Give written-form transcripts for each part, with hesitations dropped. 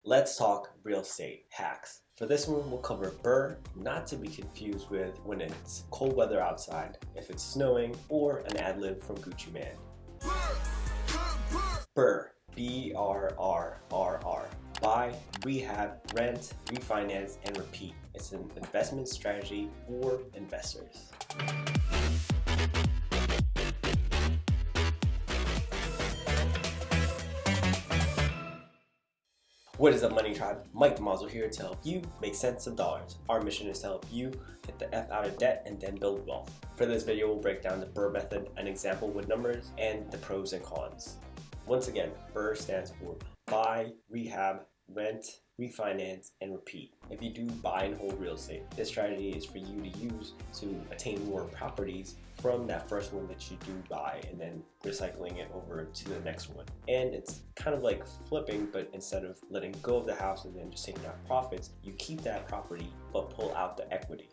Let's talk real estate hacks. For this one, we'll cover Brrrr, not to be confused with when it's cold weather outside, if it's snowing, or an ad-lib from Gucci Mane. Brrrr, B-R-R-R-R. Buy, rehab, rent, refinance, and repeat. It's an investment strategy for investors. What is up, Money Tribe? Mike Damazo here to help you make sense of dollars. Our mission is to help you get the F out of debt and then build wealth. For this video, we'll break down the Brrrr method, an example with numbers, and the pros and cons. Once again, Brrrr stands for buy, rehab, rent, refinance, and repeat. If you do buy and hold real estate, this strategy is for you to use to attain more properties from that first one that you do buy and then recycling it over to the next one. And it's kind of like flipping, but instead of letting go of the house and then just taking out profits, you keep that property but pull out the equity.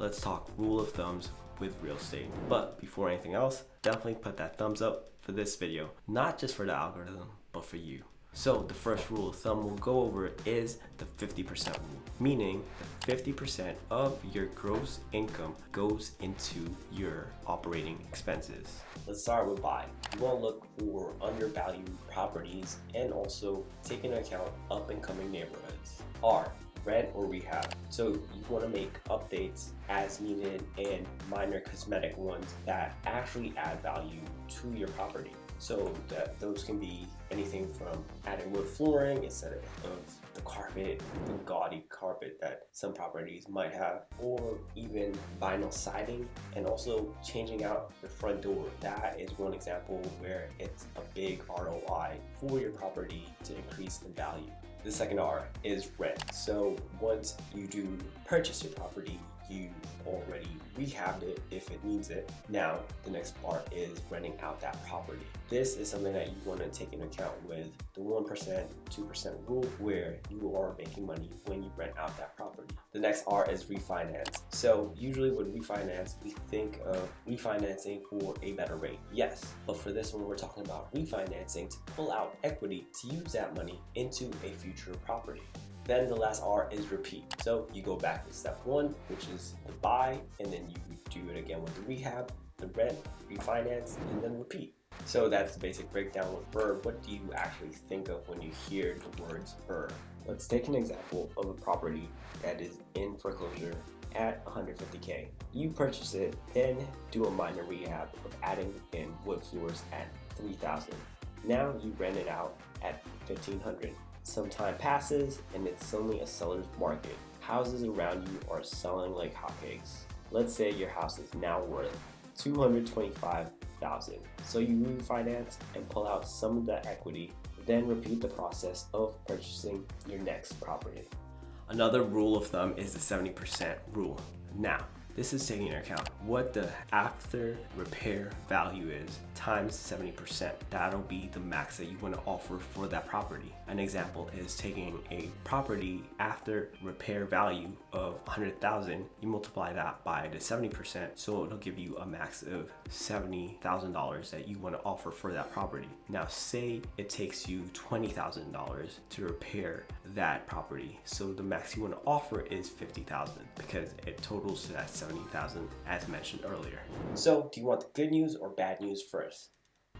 Let's talk rule of thumbs with real estate. But before anything else, definitely put that thumbs up for this video, not just for the algorithm, but for you. So the first rule of thumb we'll go over is the 50% rule, meaning 50% of your gross income goes into your operating expenses. Let's start with buy. You want to look for undervalued properties and also take into account up and coming neighborhoods. R, rent or rehab. So you want to make updates as needed and minor cosmetic ones that actually add value to your property. So that those can be anything from adding wood flooring instead of the carpet, the gaudy carpet that some properties might have, or even vinyl siding, and also changing out the front door. That is one example where it's a big ROI for your property to increase in value. The second R is rent. So once you do purchase your property, you already rehabbed it if it needs it. Now the next part is renting out that property. This is something that you want to take into account with the 1%, 2% rule, where you are making money when you rent out that property. The next R is refinance. So usually with refinance, we think of refinancing for a better rate. Yes, but for this one, we're talking about refinancing to pull out equity to use that money into a future property. Then the last R is repeat. So you go back to step one, which is the buy, and then you do it again with the rehab, the rent, refinance, and then repeat. So that's the basic breakdown with Brrrr. What do you actually think of when you hear the words Brrrr? Let's take an example of a property that is in foreclosure at $150K. You purchase it, then do a minor rehab of adding in wood floors at $3,000. Now you rent it out at $1,500. Some time passes and it's suddenly a seller's market. Houses around you are selling like hotcakes. Let's say your house is now worth $225,000. So you refinance and pull out some of that equity, then repeat the process of purchasing your next property. Another rule of thumb is the 70% rule. Now, this is taking into account what the after repair value is times 70%. That'll be the max that you want to offer for that property. An example is taking a property after repair value of $100,000, you multiply that by the 70%, so it'll give you a max of $70,000 that you want to offer for that property. Now say it takes you $20,000 to repair that property, so the max you want to offer is $50,000 because it totals to that $70,000 as mentioned earlier. So do you want the good news or bad news first?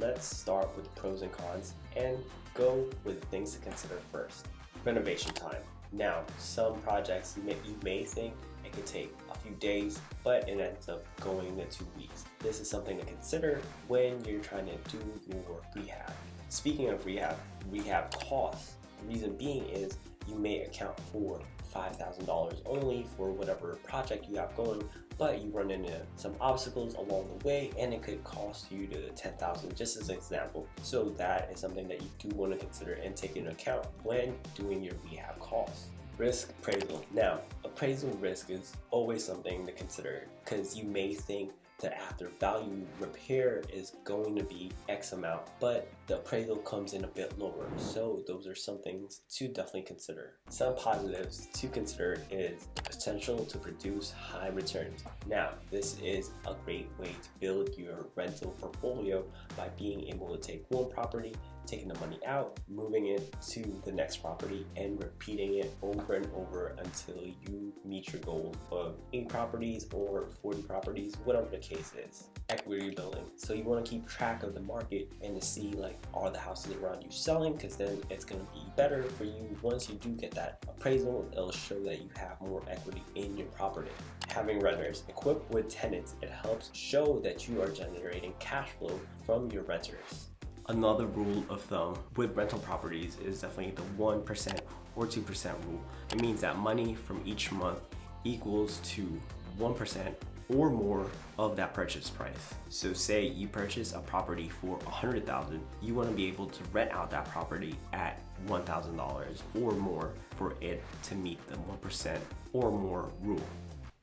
Let's start with the pros and cons and go with the things to consider first. Renovation time. Now, some projects you may think it could take a few days, but it ends up going into 2 weeks. This is something to consider when you're trying to do your rehab. Speaking of rehab costs, the reason being is you may account for $5,000 only for whatever project you have going, but you run into some obstacles along the way and it could cost you to $10,000, just as an example. So that is something that you do want to consider and take into account when doing your rehab costs. Risk appraisal. Now, appraisal risk is always something to consider because you may think the after value repair is going to be X amount, but the appraisal comes in a bit lower. So those are some things to definitely consider. Some positives to consider is the potential to produce high returns. Now, this is a great way to build your rental portfolio by being able to take one property, taking the money out, moving it to the next property, and repeating it over and over until you meet your goal of 8 properties or 40 properties, whatever the case is. Equity building. So you want to keep track of the market and to see, like, are the houses around you selling, because then it's going to be better for you once you do get that appraisal. It'll show that you have more equity in your property. Having renters equipped with tenants, it helps show that you are generating cash flow from your renters. Another rule of thumb with rental properties is definitely the 1% or 2% rule. It means that money from each month equals to 1% or more of that purchase price. So say you purchase a property for $100,000, you want to be able to rent out that property at $1,000 or more for it to meet the 1% or more rule.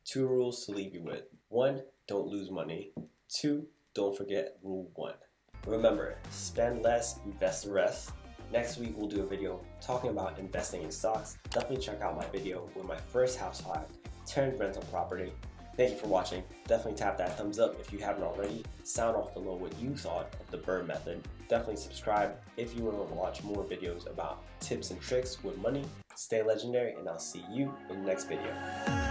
2 rules to leave you with. 1, don't lose money. 2, don't forget rule 1. Remember, spend less, invest the rest. Next week we'll do a video talking about investing in stocks. Definitely check out my video with my first house hack turned rental property. Thank you for watching. Definitely tap that thumbs up if you haven't already. Sound off below what you thought of the Brrrr method. Definitely subscribe if you want to watch more videos about tips and tricks with money. Stay legendary, and I'll see you in the next video.